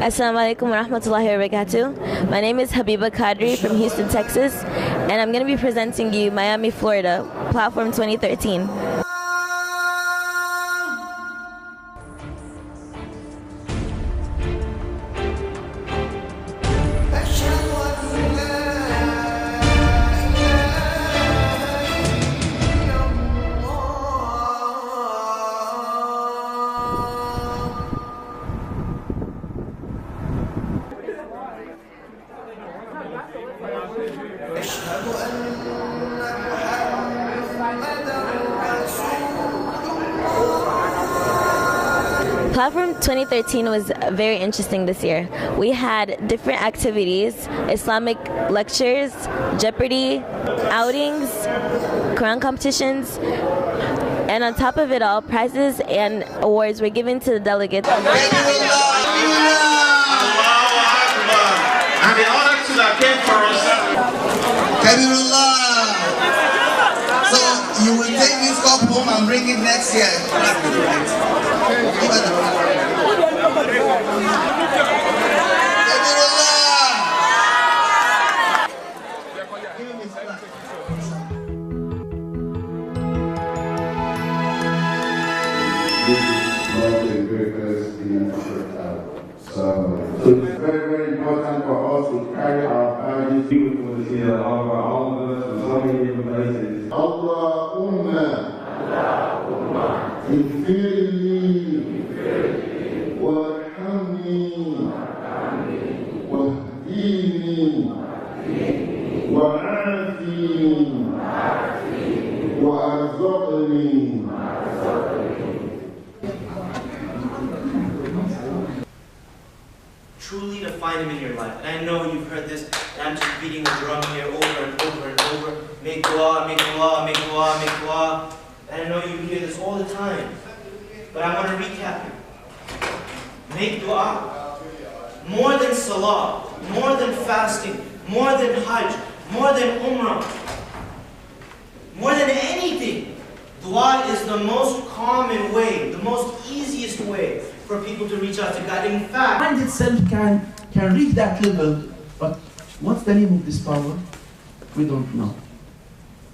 Assalamu alaikum wa rahmatullahi wa barakatuh. My name is Habiba Kadri from Houston, Texas, and I'm going to be presenting you Miami, Florida, Platform 2013. Platform 2013 was very interesting this year. We had different activities, Islamic lectures, Jeopardy, outings, Quran competitions, and on top of it all, prizes and awards were given to the delegates. And the honor to that came for us. So you will take this cup home and bring it next year. So it's very, very important for us to carry our families. Beautiful to see that all of our elders from so many different places. Allahumma infirli warhamni wahdini wa'afini wa'arzuqni. Truly to find Him in your life. And I know you've heard this, and I'm just beating the drum here over and over and over. Make dua, make dua, make dua, make dua. And I know you hear this all the time. But I want to recap it. Make dua. More than salah, more than fasting, more than hajj, more than umrah, more than anything. Dua is the most common way, the most easiest way for people to reach out to God. In fact, mind itself can reach that level, but what's the name of this power? We don't know.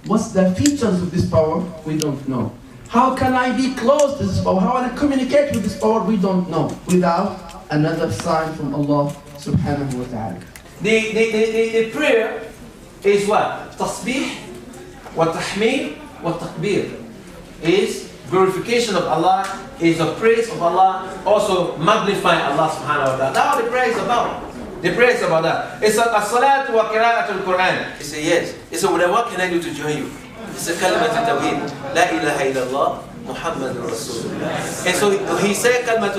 What's the features of this power? We don't know. How can I be close to this power? How can I communicate with this power? We don't know. Without another sign from Allah subhanahu wa ta'ala. The prayer is what? Tasbih, wa tahmid, wa takbir. Is glorification of Allah, is the praise of Allah, also magnifying Allah subhanahu wa ta'ala. That's what the prayer is about. The prayer is about that. It's a salat wa qira'atul Quran. He said, yes. He said, well, what can I do to join you? He said, kalimat tawheed, la ilaha illallah, Muhammadur Rasulullah. And so he said kalimat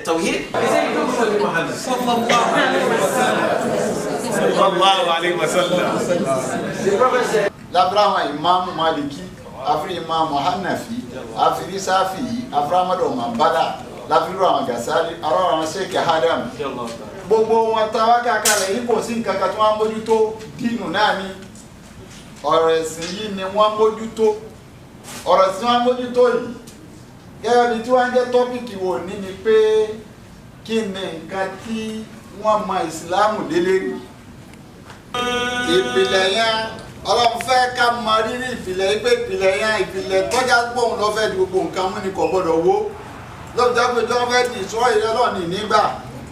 tawheed. He said, you don't know Muhammad. Sallallahu alayhi wa sallam. The Prophet said, Labrahma Imam Maliki, Afri Imam Hanafi, Afri Safi, Aframado Mambala, Labrahma Gasali, Arama Sheikh Hadam. Gbogbo wọn tàwa kàkàlẹ̀ yìí kò sí nǹkan kan tí wọ́n mójútó dínú náà ni ọ̀rọ̀ ẹ̀sìn yìí ni wọ́n mójútó ọ̀rọ̀ tí wọ́n mójútó yìí gẹ́gẹ́ bí tí wọ́n jẹ́ tọ́pìkì wò ní ni pé kí ni nǹkan tí wọ́n mọ ìsìláàmù délé rí ìpìlẹ̀ yẹn Ọlọ́run fẹ́ ká mọ rírì ìpìlẹ̀ yìí pé ìpìlẹ̀ yẹn ìpìlẹ̀ tọ́já gbóhùn lọ́fẹ́ di gbogbo nǹkan mú ni kò gbọ́dọ̀ wó lọ́jọ́ pé jọ́ fẹ́ di ìṣọ́ ìrẹ́lọ́ọ̀nì nígbà.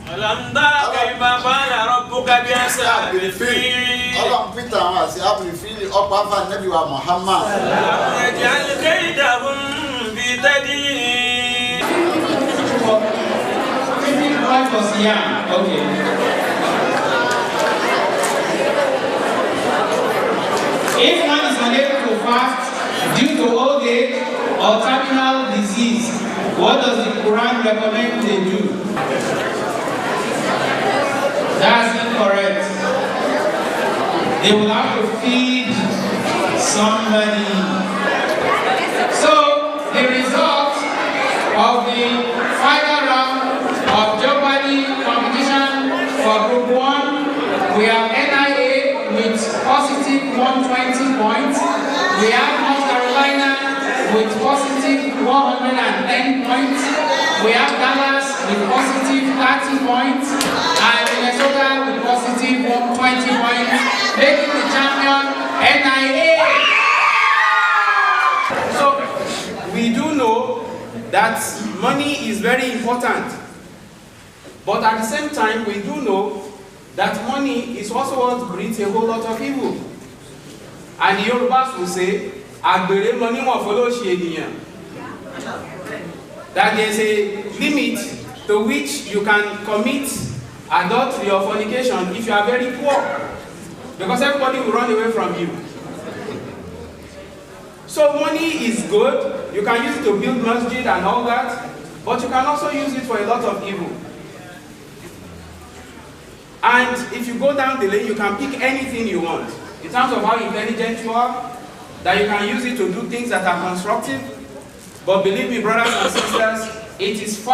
Ọlọ́run Peter àwọn àti Abdulfili ọ̀pọ̀ afa nẹ́bí wa Muhammad. If one is unable to fast due to old age or terminal disease, what does the Quran recommend they do? That's incorrect. They will have to feed somebody. So the result of the final round of Jeopardy competition for Group 1, we have NIA with positive 120 points. We have North Carolina with positive 110 points. We have Dallas with positive 30 points and Minnesota with positive 20 points, making the champion NIA. So we do know that money is very important, but at the same time we do know that money is also what breeds a whole lot of evil. And the Yorubas will say, "Agbere money mo follow sheniyan." That there's a limit to which you can commit adultery or fornication if you are very poor, because everybody will run away from you. So money is good. You can use it to build masjid and all that, but you can also use it for a lot of evil. And if you go down the lane, you can pick anything you want in terms of how intelligent you are, that you can use it to do things that are constructive. But believe me, brothers and sisters, it is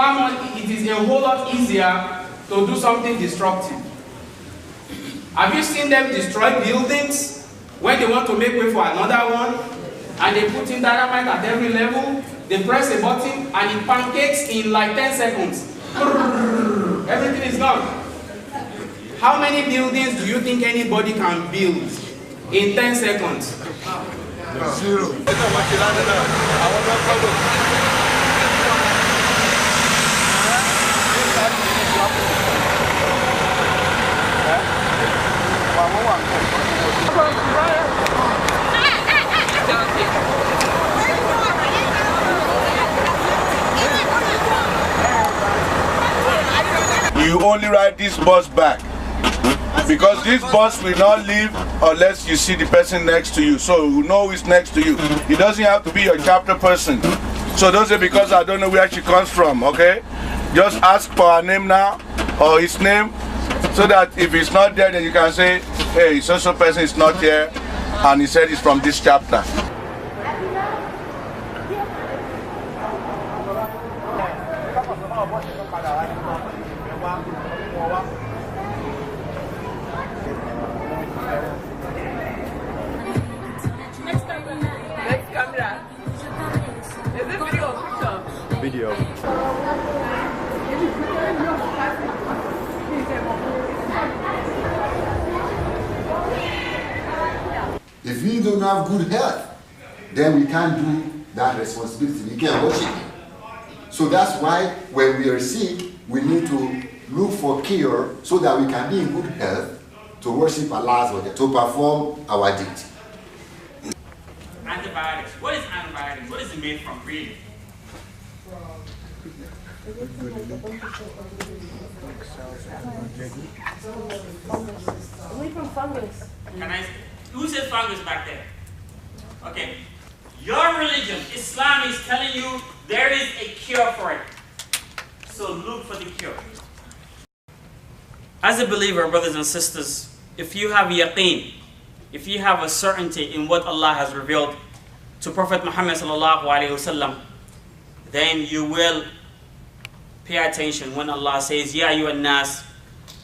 a whole lot easier to do something destructive. Have you seen them destroy buildings when they want to make way for another one? And they put in dynamite at every level, they press a button and it pancakes in like 10 seconds. Everything is gone. How many buildings do you think anybody can build in 10 seconds? Zero. You only ride this bus back, because this bus will not leave unless you see the person next to you, so you know who's next to you. It doesn't have to be your chapter person. So don't say because I don't know where she comes from, okay? Just ask for her name now, or his name, so that if it's not there, then you can say, hey, so person is not here, and he said it's from this chapter. Video. If we don't have good health, then we can't do that responsibility. We can't worship. So that's why when we are sick, we need to look for cure so that we can be in good health to worship Allah, to perform our duty. Antibiotics. What is antibiotics? What is it made from, really? Only from fungus. Who said fungus back there? Okay. Your religion, Islam, is telling you there is a cure for it. So look for the cure. As a believer, brothers and sisters, if you have yaqeen, if you have a certainty in what Allah has revealed to Prophet Muhammad sallallahu alaihi wasallam, then you will pay attention when Allah says, Ya ayyuhan nas,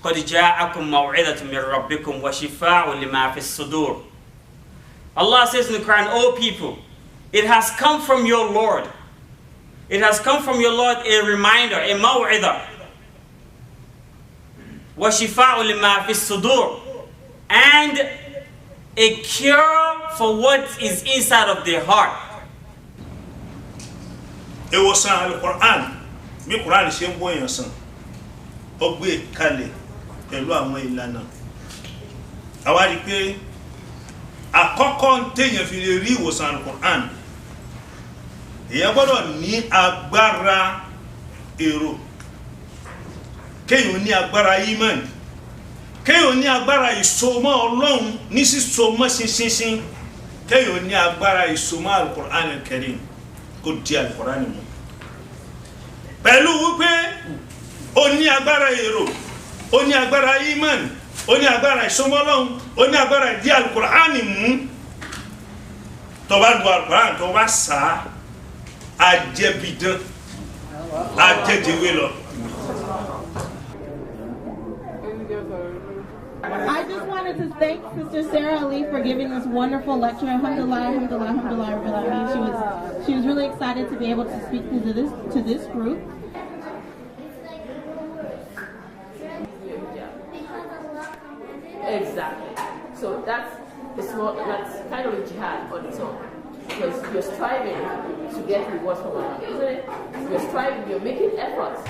qad ja'akum maw'idatun min rabbikum wa shifaa'un lima fi as-sudur. Allah says in the Quran, O people, it has come from your Lord. It has come from your Lord a reminder, a maw'idah. Wa shifaa'un lima fi as-sudur. And a cure for what is inside of their heart. It was Al-Quran. Mi Quran ṣe ń bóyàn sàn. Ó gbé kalẹ̀ pẹ̀lú àwọn ìlànà. Àwa rí pé àkọ́kọ́ téèyàn fi lè rí ìwòsàn Al-Quran. Èèyàn gbọ́dọ̀ ní agbára èrò. Kéèyàn ní agbára ìmánì. Kéèyàn ní agbára ìsomọ́ Ọlọ́run ní sísomọ́ ṣinṣinṣin. Kéèyàn ní agbára ìsomọ́ Al-Quran Al-Karim. Kó di Al-Quran mú. Pẹ̀lú wípé ó ní agbára èrò, ó ní agbára ìmánì, ó ní agbára ìsomọ́ Ọlọ́run, ó ní agbára ìdí Al-Quran mú. Tó bá du Al-Quran tó bá sá àjẹbìdán, àjẹdèwé lọ. I just wanted to thank Sister Sarah Ali for giving this wonderful lecture. Alhamdulillah, alhamdulillah, alhamdulillah. She was really excited to be able to speak to this group. Exactly. So that's kind of a jihad on its own. Because you're striving to get rewards from Allah, isn't it? You're striving, you're making efforts.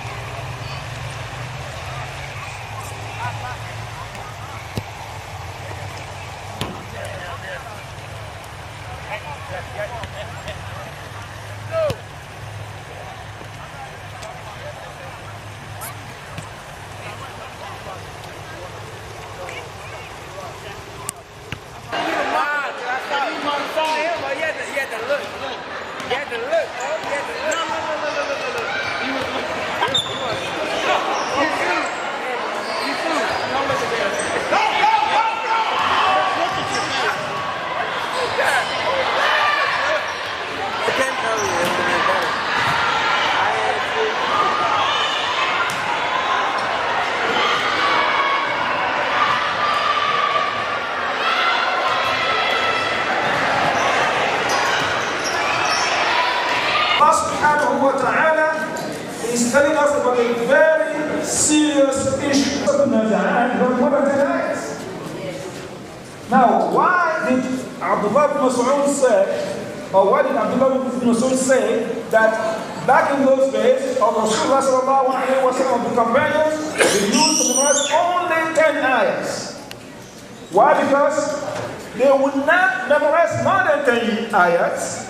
He's telling us about a very serious issue. Now, why did Abdullah ibn Mas'ud say, or why did Abdullah ibn Mas'ud say that back in those days of Rasulullah sallallahu alaihi wasallam, the companions, they used to memorize only 10 ayahs. Why? Because they would not memorize more than 10 ayahs.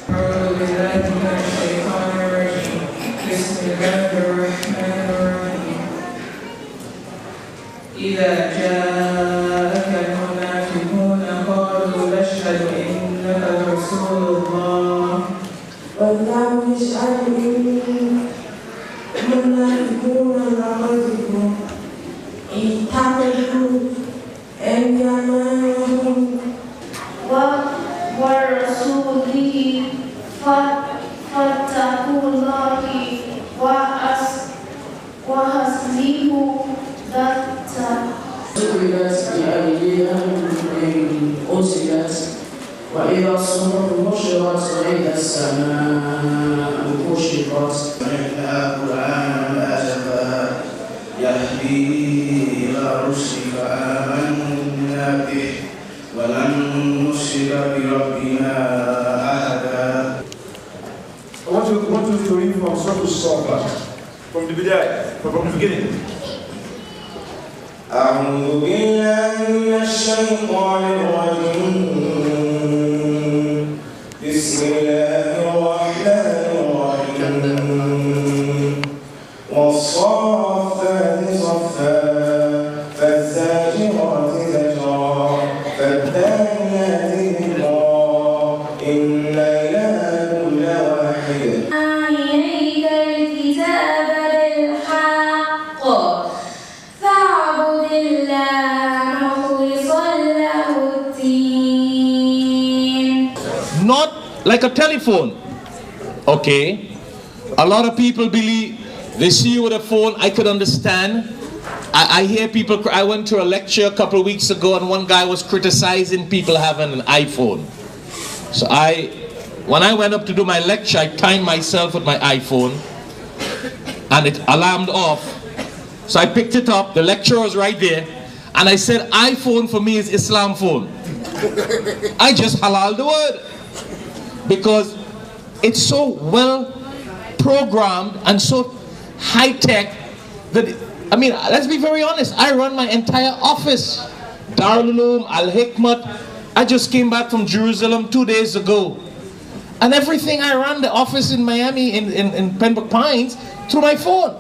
إذا جاءك المنافقون قالوا نشهد إنك رسول الله والله يشهد إن المنافقون لكاذبون اتخذوا أيمانهم ورسوله فاتقوا الله وأصلحوا ذات سئلت بأيديها إن أرسلت وإذا الصحف نشرت وإذا السماء كشطت سمعنا قرآنا آسفا يهدي إلى الرشد فآمنا به ولن نشرك بربنا أحدا. I want you to read from Surah Al-Safa, from the Bidayah, from the beginning. أعوذ بالله من الشيطان الرجيم بسم الله الرحمن الرحيم والصافات صفا فالزاجرات زجرا فالتاليات ذكرا إن إلهكم لواحد. إليك الكتاب بالحق فاعبد الله مخلصا له الدين. Not like a telephone. Okay. A lot of people believe they see you with a phone. I could understand. I hear people. I went to a lecture a couple of weeks ago, and one guy was criticizing people having an iPhone. So when I went up to do my lecture, I timed myself with my iPhone, and it alarmed off. So I picked it up. The lecturer was right there, and I said, "iPhone for me is Islam phone." I just halal the word because it's so well programmed and so high tech that, I mean, let's be very honest. I run my entire office, Darul Uloom, Al Hikmat. I just came back from Jerusalem 2 days ago, and everything I run the office in Miami in Pembroke Pines through my phone.